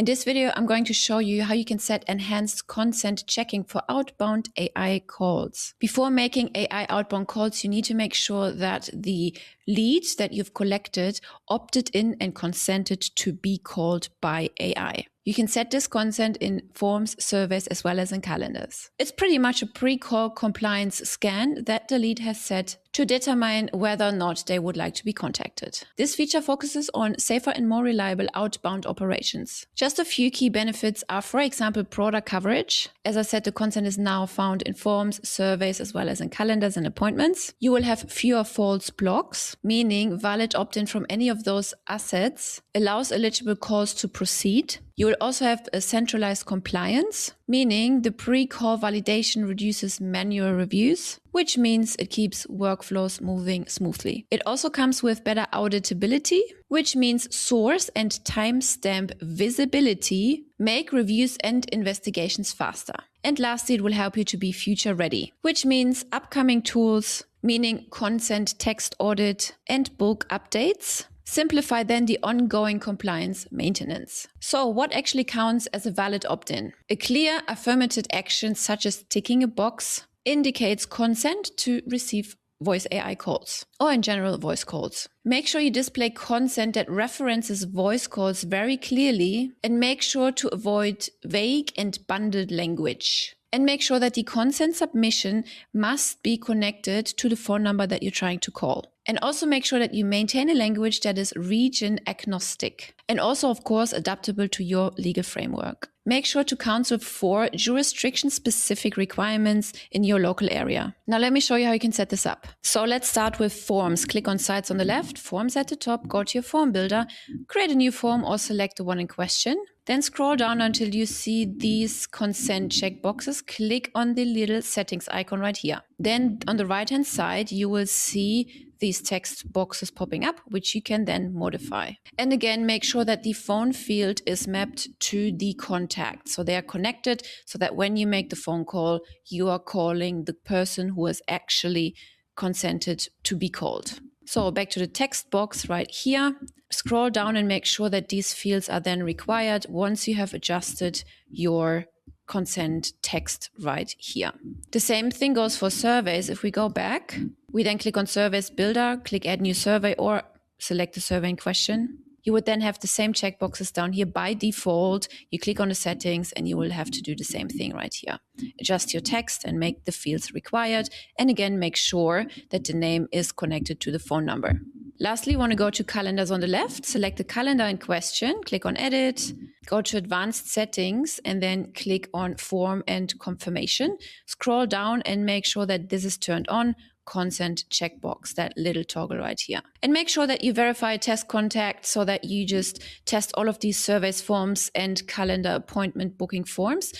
In this video, I'm going to show you how you can set enhanced consent checking for outbound AI calls. Before making AI outbound calls, you need to make sure that the leads that you've collected opted in and consented to be called by AI. You can set this consent in forms, surveys, as well as in calendars. It's pretty much a pre-call compliance scan that the lead has set to determine whether or not they would like to be contacted. This feature focuses on safer and more reliable outbound operations. Just a few key benefits are, for example, broader coverage. As I said, the consent is now found in forms, surveys, as well as in calendars and appointments. You will have fewer false blocks, meaning valid opt-in from any of those assets allows eligible calls to proceed. You will also have a centralized compliance, meaning the pre-call validation reduces manual reviews, which means it keeps workflows moving smoothly. It also comes with better auditability, which means source and timestamp visibility make reviews and investigations faster. And lastly, it will help you to be future ready, which means upcoming tools, meaning consent text audit and bulk updates, simplify then the ongoing compliance maintenance. So what actually counts as a valid opt-in? A clear affirmative action such as ticking a box indicates consent to receive voice AI calls, or in general voice calls. Make sure you display consent that references voice calls very clearly, and make sure to avoid vague and bundled language. And make sure that the consent submission must be connected to the phone number that you're trying to call. And also make sure that you maintain a language that is region agnostic and also, of course, adaptable to your legal framework. Make sure to counsel for jurisdiction-specific requirements in your local area. Now let me show you how you can set this up. So let's start with forms. Click on Sites on the left, Forms at the top, go to your form builder, create a new form or select the one in question. Then scroll down until you see these consent checkboxes. Click on the little settings icon right here. Then on the right-hand side, you will see these text boxes popping up, which you can then modify. And again, make sure that the phone field is mapped to the contact. So they are connected so that when you make the phone call, you are calling the person who has actually consented to be called. So back to the text box right here. Scroll down and make sure that these fields are then required once you have adjusted your consent text right here. The same thing goes for surveys. If we go back, we then click on Surveys Builder, click Add New Survey or select the survey in question. You would then have the same checkboxes down here by default. You click on the settings and you will have to do the same thing right here. Adjust your text and make the fields required. And again, make sure that the name is connected to the phone number. Lastly, you want to go to Calendars on the left, select the calendar in question, click on Edit, go to Advanced Settings, and then click on Form and Confirmation. Scroll down and make sure that this is turned on. Consent checkbox, that little toggle right here. And make sure that you verify test contact so that you just test all of these surveys, forms, and calendar appointment booking forms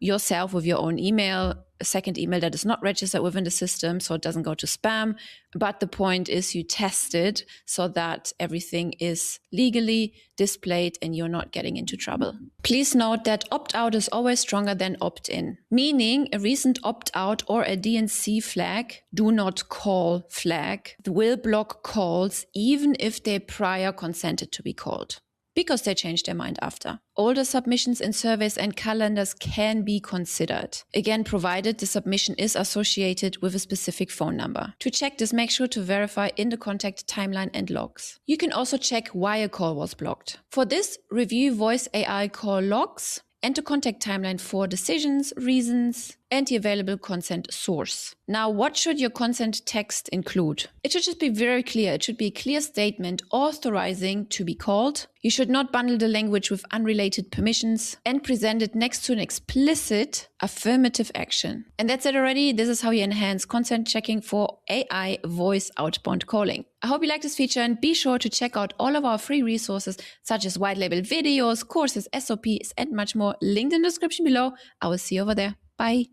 yourself with your own email, a second email that is not registered within the system so it doesn't go to spam. But the point is you test it so that everything is legally displayed and you're not getting into trouble. Please note that opt-out is always stronger than opt-in, meaning a recent opt-out or a DNC flag, do not call flag, will block calls even if they prior consented to be called, because they changed their mind after. Older submissions in surveys and calendars can be considered, again, provided the submission is associated with a specific phone number. To check this, make sure to verify in the contact timeline and logs. You can also check why a call was blocked. For this, review voice AI call logs and the contact timeline for decisions, reasons, and the available consent source. Now, what should your consent text include? It should just be very clear. It should be a clear statement authorizing to be called. You should not bundle the language with unrelated permissions and present it next to an explicit affirmative action. And that's it already. This is how you enhance consent checking for AI voice outbound calling. I hope you like this feature and be sure to check out all of our free resources such as white label videos, courses, SOPs, and much more linked in the description below. I will see you over there. Bye.